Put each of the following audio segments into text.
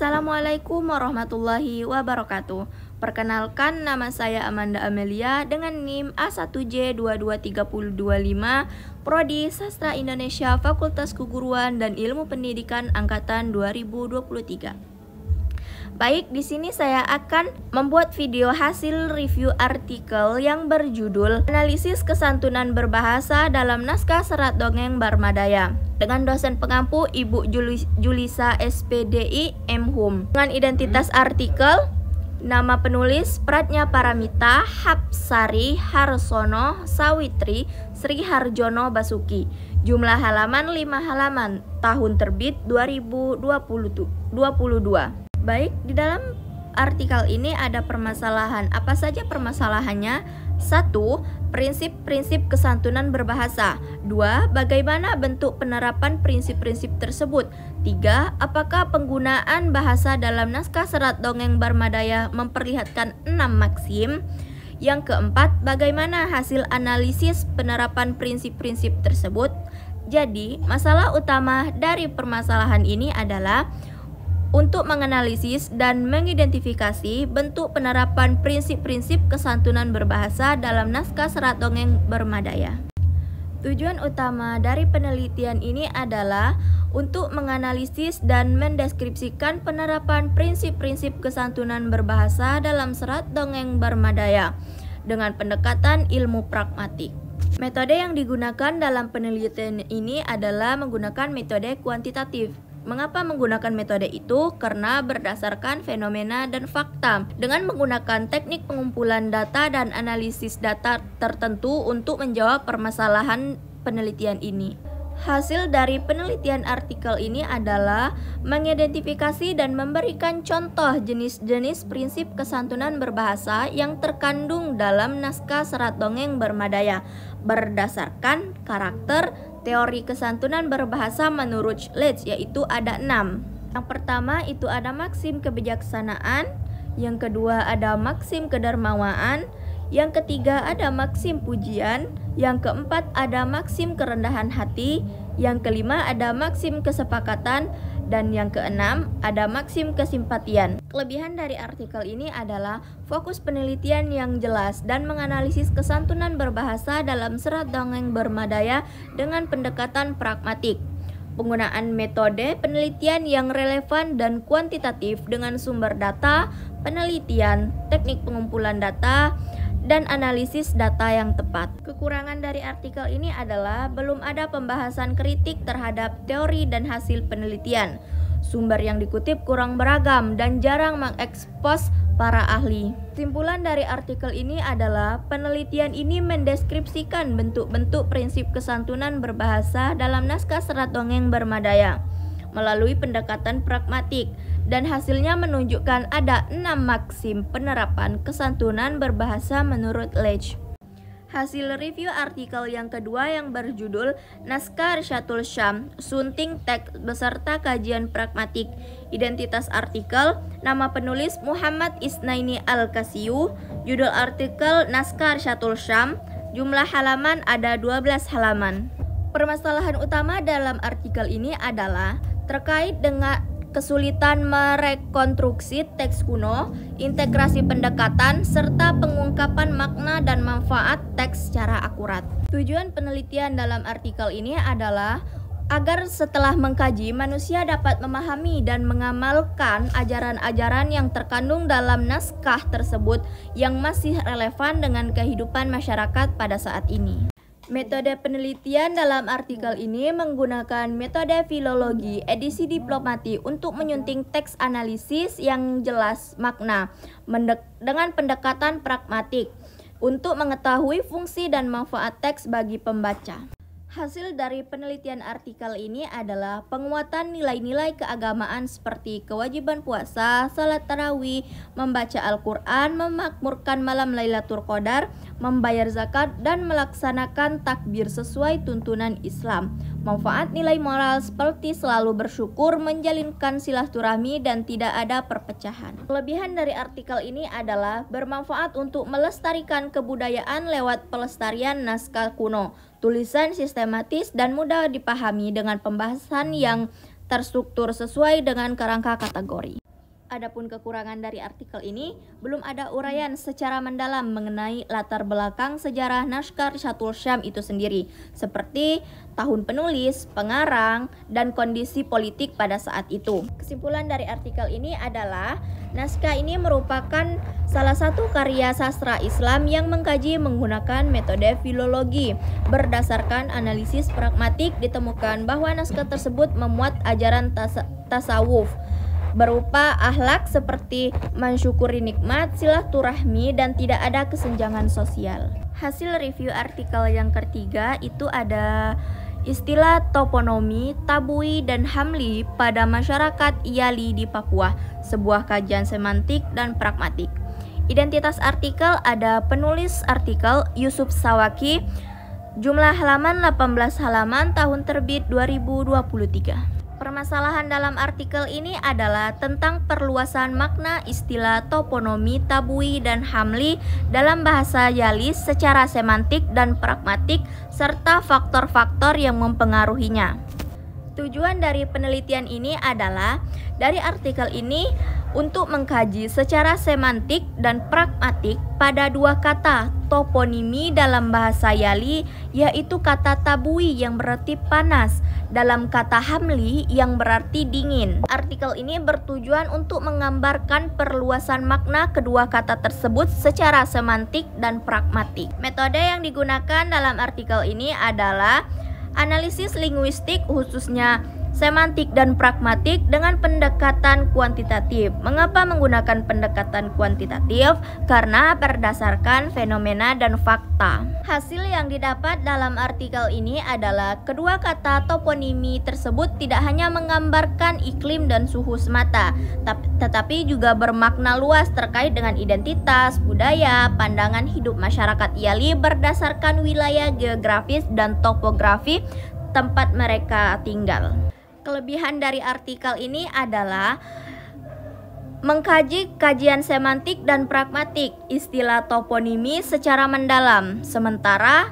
Assalamualaikum warahmatullahi wabarakatuh. Perkenalkan, nama saya Amanda Amelia dengan NIM A1J22325, Prodi Sastra Indonesia, Fakultas Keguruan dan Ilmu Pendidikan Angkatan 2023. Baik, di sini saya akan membuat video hasil review artikel yang berjudul Analisis Kesantunan Berbahasa dalam Naskah Serat Dongeng Barmadaya dengan dosen pengampu Ibu Julisa SPDI M.Hum. Dengan identitas artikel, nama penulis Pratnya Paramita Hapsari Harsono Sawitri Sri Harjono Basuki. Jumlah halaman 5 halaman. Tahun terbit 2022. Baik, di dalam artikel ini ada permasalahan. Apa saja permasalahannya? 1. Prinsip-prinsip kesantunan berbahasa. 2. Bagaimana bentuk penerapan prinsip-prinsip tersebut. 3. Apakah penggunaan bahasa dalam naskah serat dongeng Barmadaya memperlihatkan 6 maksim? Yang keempat, bagaimana hasil analisis penerapan prinsip-prinsip tersebut? Jadi, masalah utama dari permasalahan ini adalah untuk menganalisis dan mengidentifikasi bentuk penerapan prinsip-prinsip kesantunan berbahasa dalam naskah serat dongeng Barmadaya. Tujuan utama dari penelitian ini adalah untuk menganalisis dan mendeskripsikan penerapan prinsip-prinsip kesantunan berbahasa dalam serat dongeng Barmadaya dengan pendekatan ilmu pragmatik. Metode yang digunakan dalam penelitian ini adalah menggunakan metode kuantitatif. Mengapa menggunakan metode itu? Karena berdasarkan fenomena dan fakta dengan menggunakan teknik pengumpulan data dan analisis data tertentu untuk menjawab permasalahan penelitian ini. Hasil dari penelitian artikel ini adalah mengidentifikasi dan memberikan contoh jenis-jenis prinsip kesantunan berbahasa yang terkandung dalam naskah serat dongeng Barmadaya berdasarkan karakter teori kesantunan berbahasa menurut Leach, yaitu ada 6. Yang pertama itu ada maksim kebijaksanaan, yang kedua ada maksim kedermawaan, yang ketiga ada maksim pujian, yang keempat ada maksim kerendahan hati, yang kelima ada maksim kesepakatan, dan yang keenam ada maksim kesimpatian. Kelebihan dari artikel ini adalah fokus penelitian yang jelas dan menganalisis kesantunan berbahasa dalam serat dongeng Barmadaya dengan pendekatan pragmatik. Penggunaan metode penelitian yang relevan dan kuantitatif dengan sumber data, penelitian, teknik pengumpulan data, dan analisis data yang tepat. Kekurangan dari artikel ini adalah belum ada pembahasan kritik terhadap teori dan hasil penelitian. Sumber yang dikutip kurang beragam dan jarang mengekspos para ahli. Kesimpulan dari artikel ini adalah penelitian ini mendeskripsikan bentuk-bentuk prinsip kesantunan berbahasa dalam naskah serat dongeng Barmadaya melalui pendekatan pragmatik, dan hasilnya menunjukkan ada 6 maksim penerapan kesantunan berbahasa menurut Leach. Hasil review artikel yang kedua yang berjudul Naskah Irsyatul Syam, Sunting Teks beserta kajian pragmatik. Identitas artikel, nama penulis Muhammad Isnaini Al-Kasiyu, judul artikel Naskah Irsyatul Syam, jumlah halaman ada 12 halaman. Permasalahan utama dalam artikel ini adalah terkait dengan kesulitan merekonstruksi teks kuno, integrasi pendekatan, serta pengungkapan makna dan manfaat teks secara akurat. Tujuan penelitian dalam artikel ini adalah agar setelah mengkaji, manusia dapat memahami dan mengamalkan ajaran-ajaran yang terkandung dalam naskah tersebut yang masih relevan dengan kehidupan masyarakat pada saat ini. Metode penelitian dalam artikel ini menggunakan metode filologi edisi diplomati untuk menyunting teks analisis yang jelas makna dengan pendekatan pragmatik untuk mengetahui fungsi dan manfaat teks bagi pembaca. Hasil dari penelitian artikel ini adalah penguatan nilai-nilai keagamaan seperti kewajiban puasa, salat tarawih, membaca Al-Quran, memakmurkan malam Lailatul Qadar, membayar zakat, dan melaksanakan takbir sesuai tuntunan Islam. Manfaat nilai moral seperti selalu bersyukur, menjalinkan silaturahmi, dan tidak ada perpecahan. Kelebihan dari artikel ini adalah bermanfaat untuk melestarikan kebudayaan lewat pelestarian naskah kuno, tulisan sistematis dan mudah dipahami dengan pembahasan yang terstruktur sesuai dengan kerangka kategori. Adapun kekurangan dari artikel ini, belum ada uraian secara mendalam mengenai latar belakang sejarah naskah Risalatul Syam itu sendiri, seperti tahun penulis, pengarang, dan kondisi politik pada saat itu. Kesimpulan dari artikel ini adalah, naskah ini merupakan salah satu karya sastra Islam yang mengkaji menggunakan metode filologi. Berdasarkan analisis pragmatik, ditemukan bahwa naskah tersebut memuat ajaran tasawuf berupa akhlak seperti mensyukuri nikmat, silaturahmi, dan tidak ada kesenjangan sosial. Hasil review artikel yang ketiga itu ada istilah toponomi, tabui, dan hamli pada masyarakat Iyali di Papua, sebuah kajian semantik dan pragmatik. Identitas artikel ada penulis artikel Yusuf Sawaki, jumlah halaman 18 halaman, tahun terbit 2023. Permasalahan dalam artikel ini adalah tentang perluasan makna istilah toponomi, tabui, dan hamli dalam bahasa Yalis secara semantik dan pragmatik, serta faktor-faktor yang mempengaruhinya. Tujuan dari penelitian ini adalah dari artikel ini untuk mengkaji secara semantik dan pragmatik pada dua kata toponimi dalam bahasa Yali, yaitu kata tabui yang berarti panas, dalam kata hamli yang berarti dingin. Artikel ini bertujuan untuk menggambarkan perluasan makna kedua kata tersebut secara semantik dan pragmatik. Metode yang digunakan dalam artikel ini adalah analisis linguistik, khususnya semantik dan pragmatik dengan pendekatan kuantitatif. Mengapa menggunakan pendekatan kuantitatif? Karena berdasarkan fenomena dan fakta. Hasil yang didapat dalam artikel ini adalah kedua kata toponimi tersebut tidak hanya menggambarkan iklim dan suhu semata, tetapi juga bermakna luas terkait dengan identitas, budaya, pandangan hidup masyarakat Iyali berdasarkan wilayah geografis dan topografi tempat mereka tinggal. Kelebihan dari artikel ini adalah mengkaji kajian semantik dan pragmatik istilah toponimi secara mendalam. Sementara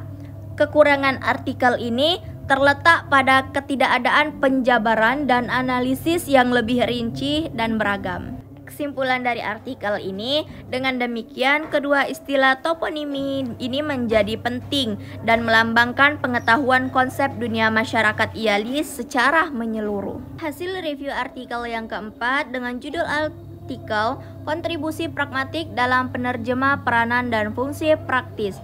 kekurangan artikel ini terletak pada ketidakadaan penjabaran dan analisis yang lebih rinci dan beragam. Kesimpulan dari artikel ini, dengan demikian kedua istilah toponimi ini menjadi penting dan melambangkan pengetahuan konsep dunia masyarakat Iyali secara menyeluruh. Hasil review artikel yang keempat dengan judul artikel kontribusi pragmatik dalam penerjemah peranan dan fungsi praktis.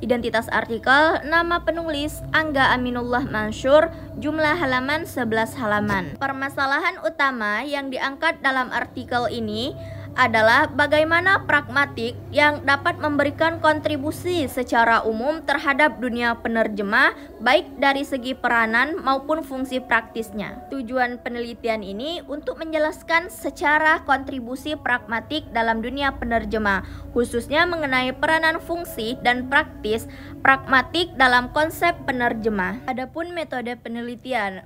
Identitas artikel, nama penulis Angga Aminullah Mansur, jumlah halaman 11 halaman. Permasalahan utama yang diangkat dalam artikel ini adalah bagaimana pragmatik yang dapat memberikan kontribusi secara umum terhadap dunia penerjemah, baik dari segi peranan maupun fungsi praktisnya. Tujuan penelitian ini untuk menjelaskan secara kontribusi pragmatik dalam dunia penerjemah, khususnya mengenai peranan fungsi dan praktis pragmatik dalam konsep penerjemah. Adapun metode penelitian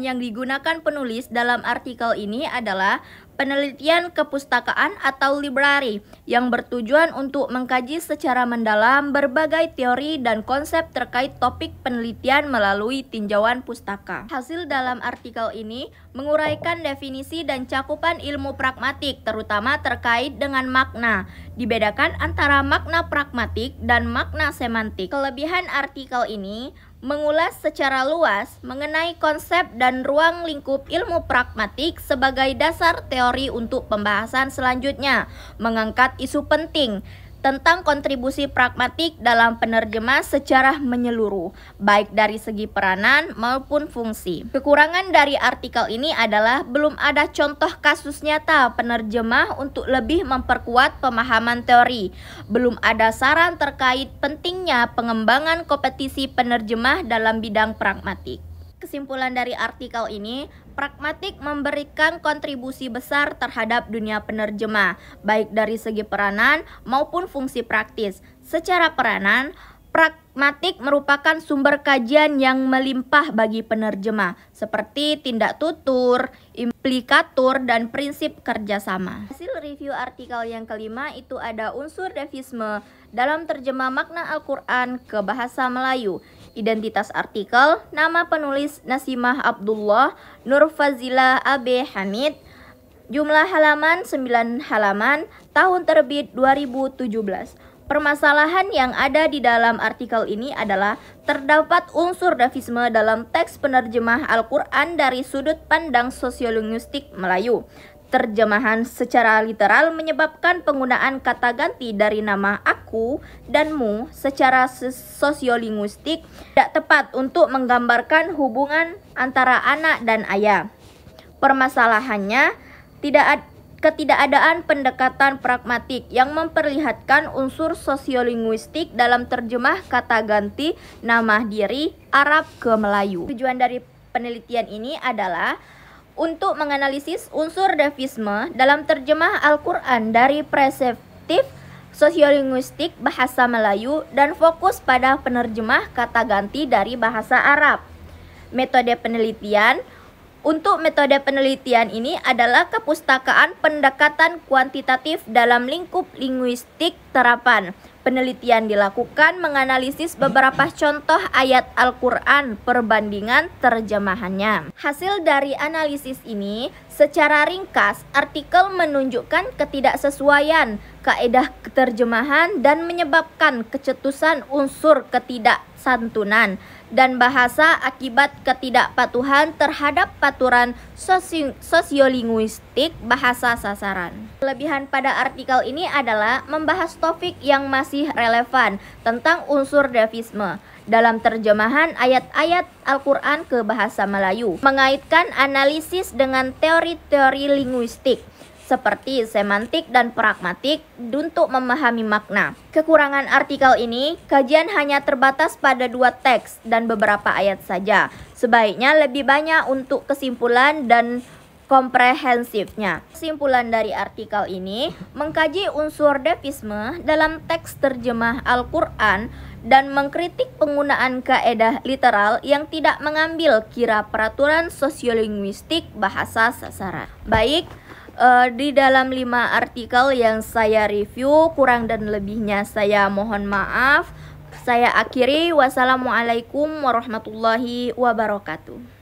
yang digunakan penulis dalam artikel ini adalah penelitian kepustakaan atau library yang bertujuan untuk mengkaji secara mendalam berbagai teori dan konsep terkait topik penelitian melalui tinjauan pustaka. Hasil dalam artikel ini menguraikan definisi dan cakupan ilmu pragmatik, terutama terkait dengan makna. Dibedakan antara makna pragmatik dan makna semantik. Kelebihan artikel ini mengulas secara luas mengenai konsep dan ruang lingkup ilmu pragmatik sebagai dasar teori untuk pembahasan selanjutnya, mengangkat isu penting tentang kontribusi pragmatik dalam penerjemah secara menyeluruh, baik dari segi peranan maupun fungsi. Kekurangan dari artikel ini adalah belum ada contoh kasus nyata penerjemah untuk lebih memperkuat pemahaman teori. Belum ada saran terkait pentingnya pengembangan kompetisi penerjemah dalam bidang pragmatik. Kesimpulan dari artikel ini, pragmatik memberikan kontribusi besar terhadap dunia penerjemah, baik dari segi peranan maupun fungsi praktis. Secara peranan, pragmatik merupakan sumber kajian yang melimpah bagi penerjemah, seperti tindak tutur, implikatur, dan prinsip kerjasama. Hasil review artikel yang kelima itu ada unsur devisme dalam terjemah makna Al-Quran ke bahasa Melayu. Identitas artikel, nama penulis Nasimah Abdullah, Nur Fazilah Abe Hamid, Jumlah halaman 9 halaman, tahun terbit 2017. Permasalahan yang ada di dalam artikel ini adalah terdapat unsur dafisme dalam teks penerjemah Al-Quran dari sudut pandang sosiolinguistik Melayu. Terjemahan secara literal menyebabkan penggunaan kata ganti dari nama aku dan mu secara sosiolinguistik tidak tepat untuk menggambarkan hubungan antara anak dan ayah. Permasalahannya, ketidakadaan pendekatan pragmatik yang memperlihatkan unsur sosiolinguistik dalam terjemah kata ganti nama diri Arab ke Melayu. Tujuan dari penelitian ini adalah untuk menganalisis unsur dafisme dalam terjemah Al-Quran dari perspektif sosiolinguistik bahasa Melayu dan fokus pada penerjemah kata ganti dari bahasa Arab. Metode penelitian. Untuk metode penelitian ini adalah kepustakaan pendekatan kuantitatif dalam lingkup linguistik terapan. Penelitian dilakukan menganalisis beberapa contoh ayat Al-Quran perbandingan terjemahannya. Hasil dari analisis ini, secara ringkas, artikel menunjukkan ketidaksesuaian kaedah terjemahan dan menyebabkan kecetusan unsur ketidaksantunan dan bahasa akibat ketidakpatuhan terhadap aturan sosiolinguistik bahasa sasaran. Kelebihan pada artikel ini adalah membahas topik yang masih relevan tentang unsur dafisme dalam terjemahan ayat-ayat Al-Quran ke bahasa Melayu, mengaitkan analisis dengan teori-teori linguistik seperti semantik dan pragmatik untuk memahami makna. Kekurangan artikel ini, kajian hanya terbatas pada 2 teks dan beberapa ayat saja. Sebaiknya lebih banyak untuk kesimpulan dan komprehensifnya. Kesimpulan dari artikel ini mengkaji unsur dafisme dalam teks terjemah Al-Quran dan mengkritik penggunaan kaedah literal yang tidak mengambil kira peraturan sosiolinguistik bahasa sasaran. Baik, di dalam 5 artikel yang saya review, kurang dan lebihnya saya mohon maaf. Saya akhiri, wassalamualaikum warahmatullahi wabarakatuh.